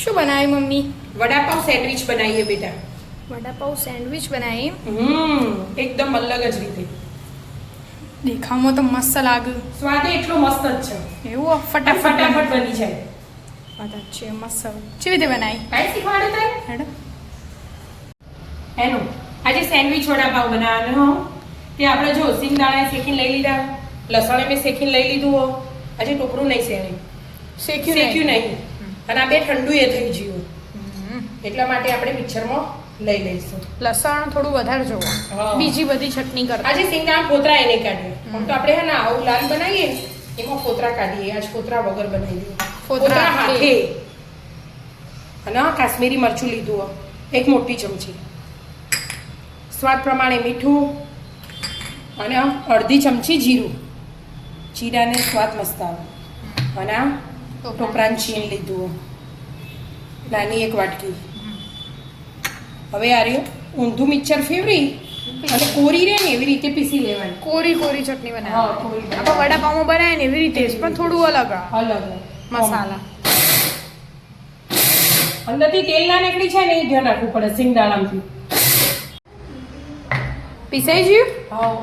શું બનાવી mummy? Vada pav sandwich બનાવીએ બેટા. વડાપાવ સેન્ડવિચ બનાવી. એકદમ અલગ જ રીતે. દેખાવમાં તો મસ્ત લાગે. સ્વાદ એટલો મસ્ત જ છે. એવું ફટાફટ બની જાય. વાત છે મસ્ત. કેવી રીતે બનાવી? કાઈ શીખવાડે તને? હેડો. એનું આજે સેન્ડવિચ વડાપાવ બનાવવાનો હો. તે આપણે જો સિંગદાણા શેકીને લઈ લીધા, લસણ મેં શેકીને લઈ લીધું હો. આજે ટોપરું નહીં શેણી. શેક્યું નહીં. અને આ બે ઠંડુ એ થઈ ગયું. એટલા માટે આપણે મિક્સરમાં લઈ લઈશું. લસણ થોડું વધારે જોવો. બીજી બધી ચટણી કરતા. આજે સિંગદાણા ફોતરા એને કાઢીએ. તો આપણે હે ને આવું લાલ બનાવીએ એમાં ફોતરા કાઢીએ. આજ ફોતરા વગર બનાવીએ. ફોતરા હાથે. અને કાશ્મીરી મરચું લીધું હો, એક મોટી ચમચી. સ્વાદ પ્રમાણે મીઠું અને અડધી ચમચી જીરું. જીરાને સ્વાદ મસ્ત આવે. અને આ ટોપરાનું છીણ લીધું, નાની એક વાટકી. હવે આ રહ્યું ઊંધું મિક્સર ફેવરી અને કોરી રહે ને એવી રીતે પીસી લેવાની. કોરી ચટણી બનાવે. આપણે વડાપાવમાં બનાવે ને એવી રીતે જ, પણ થોડું અલગ મસાલા. અંદરથી તેલ ના નીકળી છે ને એ ધ્યાન રાખવું પડે સિંગદાણામાંથી. પીસાઈ ગયું?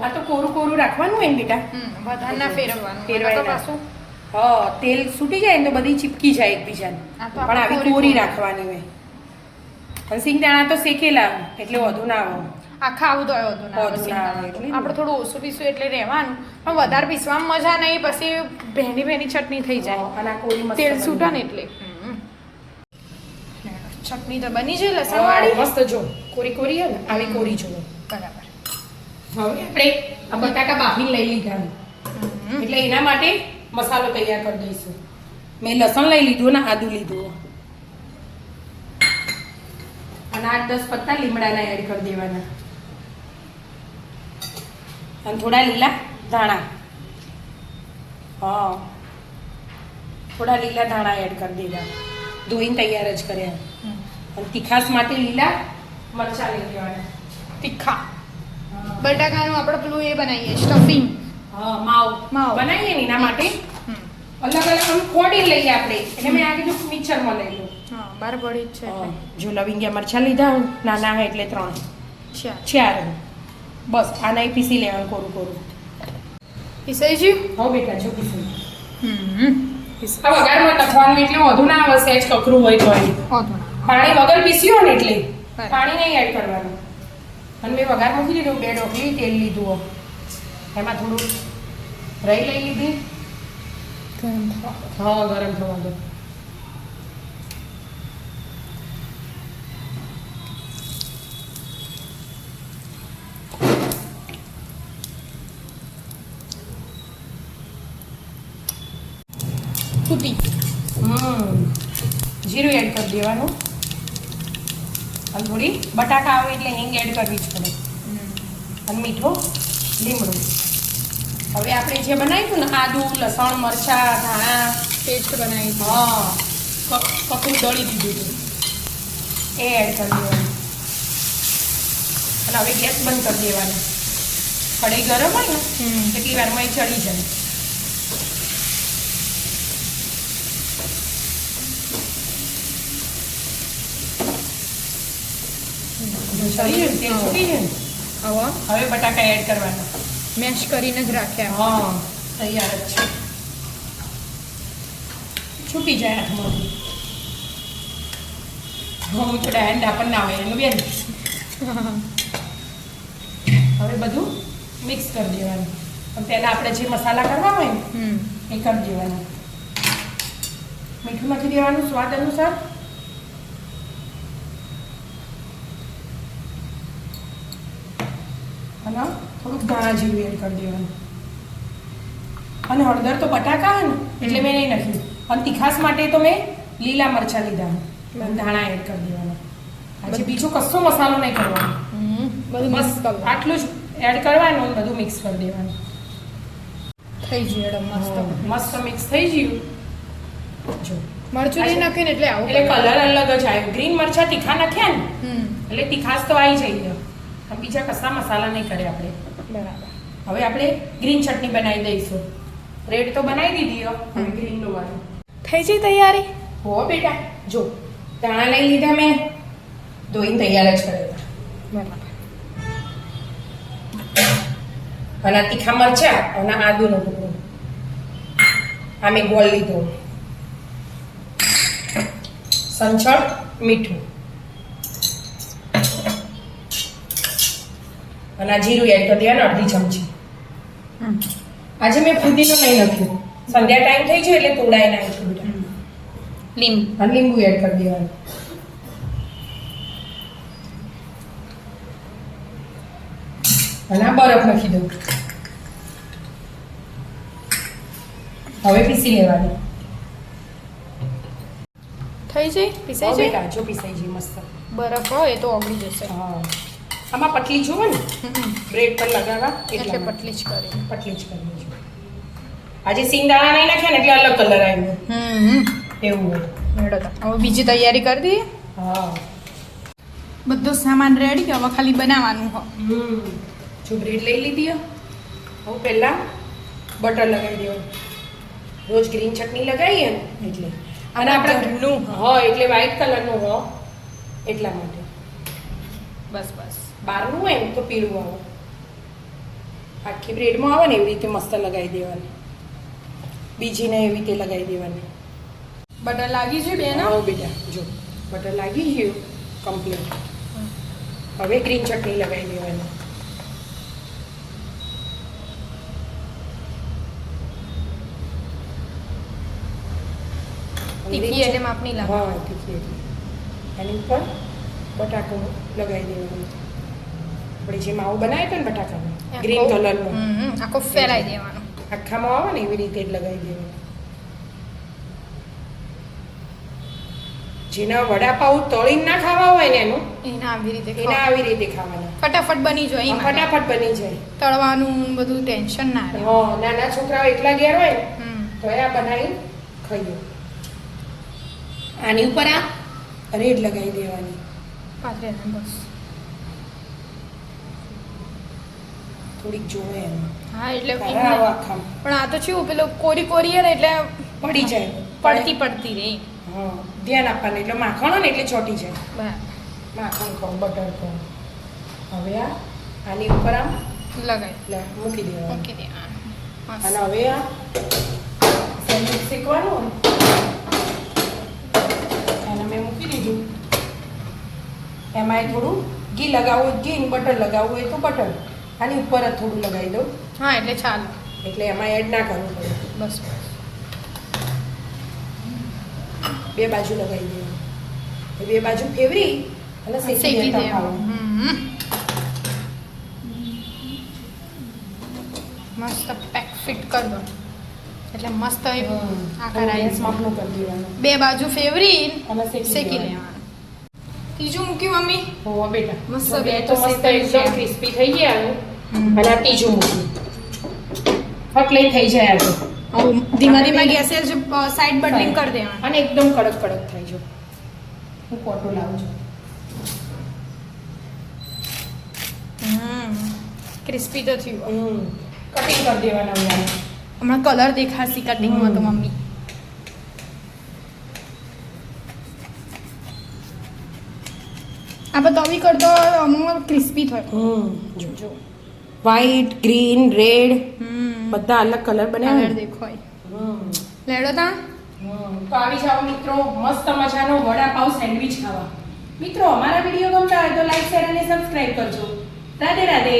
આ તો કોરું રાખવાનું હોય ને બેટા. વધારે ના ફેરવવાનું. ફેરવાય પાછું. તેલ છૂટી જાય ને તો બધી ચીપકી જાય એકબીજાને. પણ આવી કોરી રાખવાની હોય. અને સિંગદાણા તો શેકેલા એટલે વધુ ના આવે. આખા આવું તો વધુ ના આવે. આપણે થોડું ઓછું પીસું એટલે રહેવાનું, પણ વધારે પીસવામાં મજા નહીં. પછી ભેની ચટણી થઈ જાય. અને આ કોરી તેલ છૂટા ને એટલે ચટણી તો બની જાય લસણ વાળી. મસ્ત જો કોરી હે ને આવી કોરી જો. બરાબર. હવે આપણે આ બટાકા બાફીને લઈ લીધા એટલે એના માટે મસાલો તૈયાર કરી દઈશું. મેં લસણ લઈ લીધું ને આદુ લીધું અને 8-10 પત્તા લીમડાના એડ કરી દેવાના અને થોડા લીલા ધાણા. થોડા લીલા ધાણા એડ કરી દેવા, ધોઈને તૈયાર જ કર્યા. અને તીખાસ માટે લીલા મરચાં લઈ લેવાના. તીખા બટાકાનું આપણે પેલું એ બનાવીએ સ્ટફિંગ. માવ બનાવીએ ને એના માટે અલગ આમ ખોડી લઈએ આપણે. એટલે મેં આ કીધું મિક્સરમાં લઈ લો. બાર પડી જ છે. જો લવિંગિયા મરચાં લીધા નાના હોય એટલે 3 4 બસ આના પીસી લેવાનું કોરું. પીસાઈ ગયું? હો બેટા જો પીસી. વઘારમાં તખવાનું એટલે વધુ ના આવે. સહેજ કકરું હોય તો પાણી વગર પીસ્યું ને એટલે પાણી નહીં એડ કરવાનું. અને મેં વઘાર મૂકી દીધું. 2 ઢોકળી તેલ લીધું, એમાં થોડું રહી લઈ લીધી. ગરમ થવા દો. ફૂટી જીરું એડ કરી દેવાનું. અને થોડી બટાકા આવે એટલે હિંગ એડ કરવી જ પડે. અને મીઠું, લીમડું. હવે આપણે જે બનાવ્યું ને આદુ લસણ મરચાં ધાણા પેસ્ટ બનાવી. કકરું દળી દીધું હતું એ એડ કરી દેવાનું. અને હવે ગેસ બંધ કરી દેવાનો. કઢાઈ ગરમ હોય ને એટલી વારમાં એ ચડી જાય. હવે બટાકા એડ કરવાના. મેશ કરીને જ રાખ્યા. તૈયાર જ છે. છૂટી જાય હાથમાંથી. હું થોડા હેન્ડ આપણને ના હોય એનું બેન. હવે બધું મિક્સ કરી દેવાનું. પણ પહેલાં આપણે જે મસાલા કરવા હોય ને એ કરી દેવાના. મીઠું નાખી દેવાનું સ્વાદ અનુસાર. અને થોડુંક ધાણા જીરું એડ કરી દેવાનું. અને હળદર તો બટાકા હે ને એટલે મેં નહીં નાખ્યું. અને તીખાસ માટે તો મેં લીલા મરચાં લીધા, ધાણા એડ કરી દેવાના. આજે બીજો કશો મસાલો નહીં કરવાનો. બધું બસ આટલું જ એડ કરવાનું, બધું મિક્સ કરી દેવાનું. થઈ ગયું મસ્ત મિક્સ થઈ ગયું. જો મરચું નહીં નાખીને એટલે આવું એટલે કલર અલગ જ આવ્યો. ગ્રીન મરચાં તીખા નાખ્યા ને એટલે તીખાસ તો આવી જાય. બીજા કશા મસાલા નહીં કરે આપણે. બરાબર. હવે આપણે ગ્રીન ચટણી બનાવી દઈશું. રેડ તો બનાવી દીધી. હવે ગ્રીનનું વાળું થઈ જાય તૈયારી. હો બેટા જો ધાણા લઈ લીધા મેં, ધોઈને તૈયાર જ કરેલા. બરાબર. અને આ તીખા મરચા અને આદુનો ટુકડો. આ મેં ગોળ લીધો. સંચળ મીઠું અને આ જીરું એડ કરી દેવાનું અડધી ચમચી. આજે મેં ફુદીનો નહીં નાખ્યું, સંધ્યા ટાઈમ થઈ ગયો એટલે તોડાઈ નાખ્યું બેટા. લીંબુ. અને લીંબુ એડ કરી દેવાનું. અને આ બરફ નાખી દઉં. હવે પીસી લેવાની. થઈ જાય પીસાઈ હવે જાય. કાચો પીસાઈ જાય મસ્ત. બરફ હોય એ તો ઓગળી જશે. હા, આમાં પટલી જોવો ને, બ્રેડ પર લગાવવા એટલે પટલી જ કરી. પટલી જ કરવી છે. આજે સિંગદાણા નહીં નાખ્યા ને એટલે અલગ કલર આવ્યો એવું હોય. મેળો તો હવે બીજી તૈયારી કરી દઈએ. હા, બધો સામાન રેડી હવે ખાલી બનાવવાનું હો. જો બ્રેડ લઈ લીધી હો. હવે પહેલાં બટર લગાવી દેવાનું. રોજ ગ્રીન ચટણી લગાવીએ ને એટલે. અને આપણા ઘરનું હા એટલે વ્હાઈટ કલરનું હો એટલા માટે. બસ બસ. બહારનું હોય ને તો પીળું આવે. આખી બ્રેડમાં આવે ને એવી રીતે મસ્ત લગાવી દેવાની. બીજીને એવી રીતે લગાવી દેવાની. બટર લાગી છે બેન. હા બેટા, જો બટર લાગી ગયું કમ્પ્લીટ. હવે ગ્રીન ચટણી લગાવી દેવાની. તીખી એટલે માપની લાગે. હા તીખી એટલે. એની ઉપર બટાકો લગાવી દેવાનું. આપણે જે માવો બનાવ્યો હતો ને બટાકાનો ગ્રીન કલરનો આખો ફેલાઈ દેવાનો. આખામાં આવે ને એવી રીતે જ લગાવી દેવાનું. જેના વડાપાઉં તળીને ના ખાવા હોય ને એનું એના આવી રીતે એના આવી રીતે ખાવાના. ફટાફટ બની જાય. એમાં ફટાફટ બની જાય. તળવાનું બધું ટેન્શન ના રહે. હા, નાના છોકરાઓ એકલા ઘેર હોય ને હમ. તો એ આ બનાવી ખાઈએ. આની ઉપર આ રેડ લગાવી દેવાની. પાથરેલા બસ. થોડીક જોવે એમાં. હા એટલે તારા આવો આખામાં. પણ આ તો શું પેલો કોરી કોરી ને એટલે પડી જાય. પડતી પડતી રે. હા, ધ્યાન આપવાનું. એટલે માખણ હોય ને એટલે ચોટી જાય. બરાબર. માખણ કહો, બટર કહો. હવે આની ઉપર આમ લગાવી મૂકી દેવાનું. મૂકી દે. અને હવે આ સેન્ડવિચ શેકવાનું એને મેં મૂકી દીધું. એમાં થોડું ઘી લગાવવું હોય ઘી, બટર લગાવવું હોય તો બટર. આની ઉપર જ થોડું લગાવી દઉં. હા એટલે ચાલો. એટલે એમાં એડ ના કરવું પડે. બસ બે બાજુ લગાવી દેવાનું. બે બાજુ ફેવરી અને શેકી શેકી દેતા દેવાનું. ખાવાનું. મસ્ત પેક ફિટ કરી દો એટલે મસ્ત આકાર આવી ગેસ માપનું કરી દેવાનું. બે બાજુ ફેવરી અને શેકી લેવાનું. ત્રીજું મૂક્યું મમ્મી. હો બેટા મસ્ત બે બે તો તો મસ્ત શેકાઈ એકદમ ગયા. ક્રિસ્પી થઈ ગયા અને આ ત્રીજું મૂક્યું. ફટ લઈ થઈ જાય આ તો. ધીમા ધીમા ગેસે જ સાઈડ બટનિંગ કરી દેવાનું. અને એકદમ કડક કડક થઈ જાય. હું કોટો લાવું છું. ક્રિસ્પી તો થયું. કટિંગ કરી દેવાના હવે આને. હમણાં કલર દેખાશે કટિંગમાં તો મમ્મી. આપણે તવી કરતો અમુક ક્રિસ્પી થાય. જો વ્હાઈટ, ગ્રીન, રેડ હમ બધા અલગ કલર કલર બનાવ્યા. દેખાય. લેડો તા. તો આવી જાઓ મિત્રો, મસ્ત મજાનો વડાપાવ સેન્ડવિચ ખાવા. મિત્રો અમારા વિડીયો ગમતા હોય તો લાઈક, શેર અને સબસ્ક્રાઇબ કરજો. રાધે રાધે.